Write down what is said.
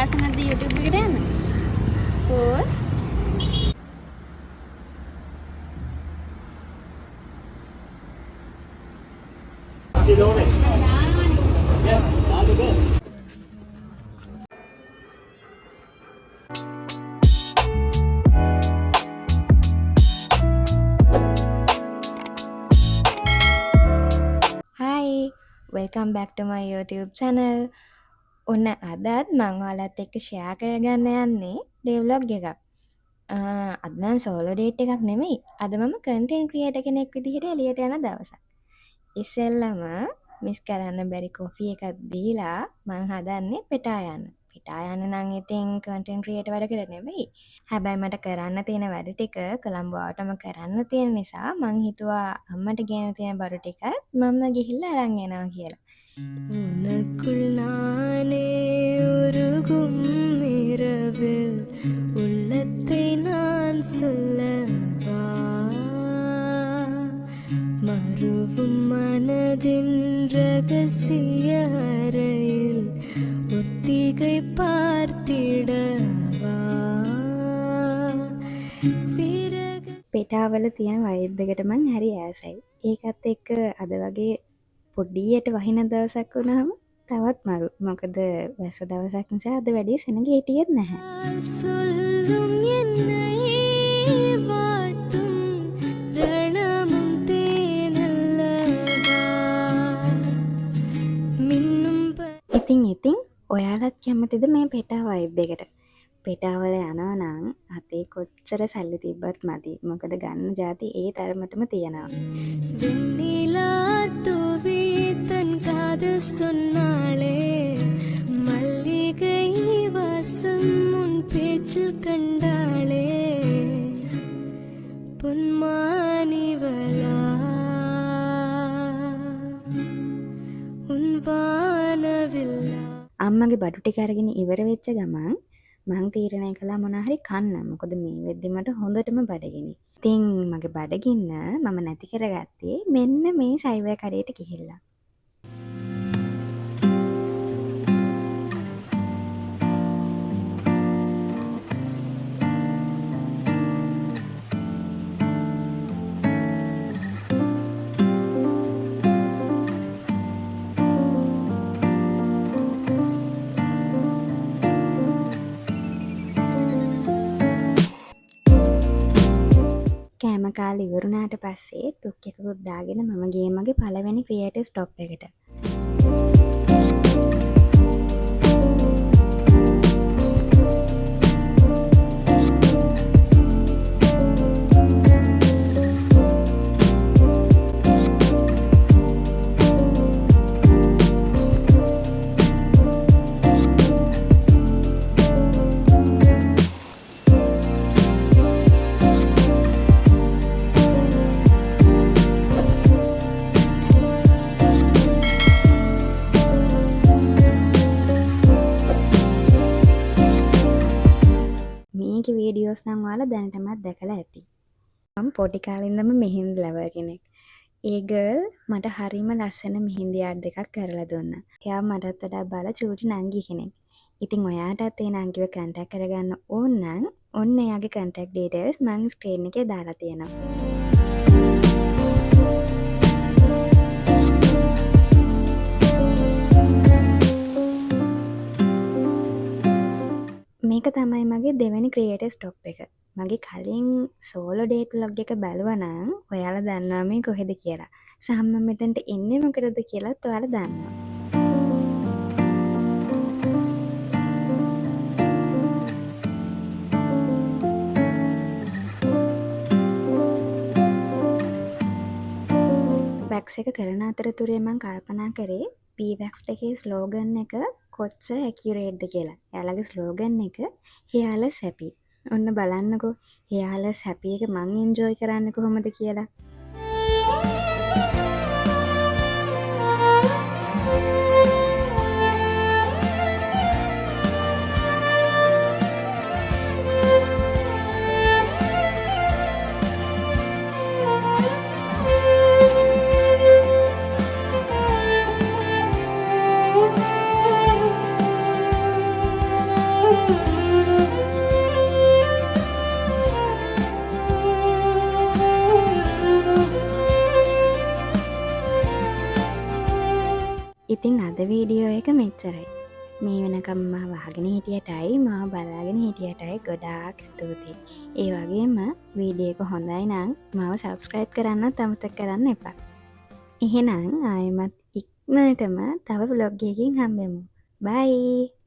අවකාශ නැද්ද YouTube එකට යන්න? පෝස් welcome back to my YouTube channel. ඔන්න අදත් මං ඔයාලත් එක්ක ෂෙයා කරගන්න යන්නේ ඩේ ව්ලොග් එකක්. අද නම් සෝලෝ ඩේට් එකක් නෙමෙයි. අද මම කන්ටෙන්ට් ක්‍රියේටර් කෙනෙක් විදිහට එළියට යන දවසක්. ඉස්සෙල්ලම මිස් කරන්න බැරි කොෆි එකක් දීලා මං හදන්නේ පෙටා යන්න. පෙටා යන්න නම් ඉතින් කන්ටෙන්ට් ක්‍රියේටර් වැඩකට නෙමෙයි. හැබැයි මට කරන්න තියෙන වැඩ ටික කොළඹ ආවටම කරන්න තියෙන නිසා මං හිතුවා අම්මට ගෙන තියෙන බඩු ටිකත් මම ගිහිල්ලා අරන් එනවා කියලා. உனக்குள் நானே உருகும் இரவில் உள்ளத்தை நான் சொல்லவா மறுவும் மனதின் ரகசிய அறையில் ஒத்திகை பார்த்திடவா සිරග පෙටාවල තියෙන වයිබ් එකට මං හරි ආසයි. ඒකත් එක්ක අද වගේ පොඩ්ඩියට වහින දවසක් වුණාම තවත් මරු. මොකද වැස්ස දවසක් නිසා අද වැඩි සෙනග හිටියෙත් නැහැ. சொல்லும் என்னை வாட்டும் ரணமும் தேனல்லவா மின்னும் ඉතින් ඔයාලත් කැමතිද මේ පෙටා වයිබ් එකට? පෙටාවල යනවා නම් අතේ කොච්චර සල්ලි තිබ්බත් මදි. මොකද ගන්න જાති ඒ තරමටම තියෙනවා. வெண்ணிலா தூவி தன் காதல் சொன்னாளே மல்லிகை வாசம் உன் பேச்சில் கண்டாளே பொன்மானிவளா உன் வானவில்லா අම්මගේ බඩු ටික අරගෙන ඉවර වෙච්ච ගමන් මං තීරණය කළා මොනා හරි කන්න. මොකද මේ වෙද්දි මට හොඳටම බඩගිනි. ඉතින් මගේ බඩගින්න මම නැති කරගත්තේ මෙන්න මේ සයිවර් කඩේට ගිහිල්ලා. කෑම කාලා ඉවරුණාට පස්සේ ටුක් එකකුත් දාගෙන මම ගියේ මගේ පළවෙනි ක්‍රියේටිව් ස්ටොප් එකට. මේකේ වීඩියෝස් නම් ඔයාලා දැනටමත් දැකලා ඇති. මම පොඩි කාලේ ඉඳන්ම මෙහෙන්දි ලවර් කෙනෙක්. ඒ ගර්ල් මට හරිම ලස්සන මෙහෙන්දි ආර්ට් දෙකක් කරලා දුන්නා. එයා මටත් වඩා බල චූටි නංගි කෙනෙක්. ඉතින් ඔයාටත් ඒ නංගිව කන්ටැක්ට් කරගන්න ඕන නම් ඔන්න එයාගේ කන්ටැක්ට් ඩීටේල්ස් මම ස්ක්‍රීන් එකේ දාලා තියෙනවා. මේක තමයි මගේ දෙවැනි ක්‍රියේටිව් ස්ටොප් එක. මගේ කලින් සෝලෝ ඩේට් ව්ලොග් එක බලුවා නම් ඔයාලා දන්නවා මේ කොහෙද කියලා. සහ මම මෙතනට එන්නේ මොකටද කියලාත් ඔයාලා දන්නවා. වැක්ස් එක කරන අතරතුරේ මම කල්පනා කරේ P-Wax එකේ ස්ලෝගන් එක කොච්චර ඇකියුරේට්ද කියලා. එයාලගේ ස්ලෝගන් එක hairless happy. ඔන්න බලන්නකෝ hairless happy එක මං එන්ජොයි කරන්නේ කොහොමද කියලා. ඉතින් අද වීඩියෝ එක මෙච්චරයි. මේ වෙනකම් මාව අහගෙන හිටියටයි මාව බලාගෙන හිටියටයි ගොඩාක් ස්තුතියි. ඒ වගේම වීඩියෝ එක හොඳයි නම් මාව සබ්ස්ක්‍රයිබ් කරන්නත් අමතක කරන්න එපා. එහෙනම් ආයෙමත් ඉක්මනටම තව vlog එකකින් හම්බෙමු. bye.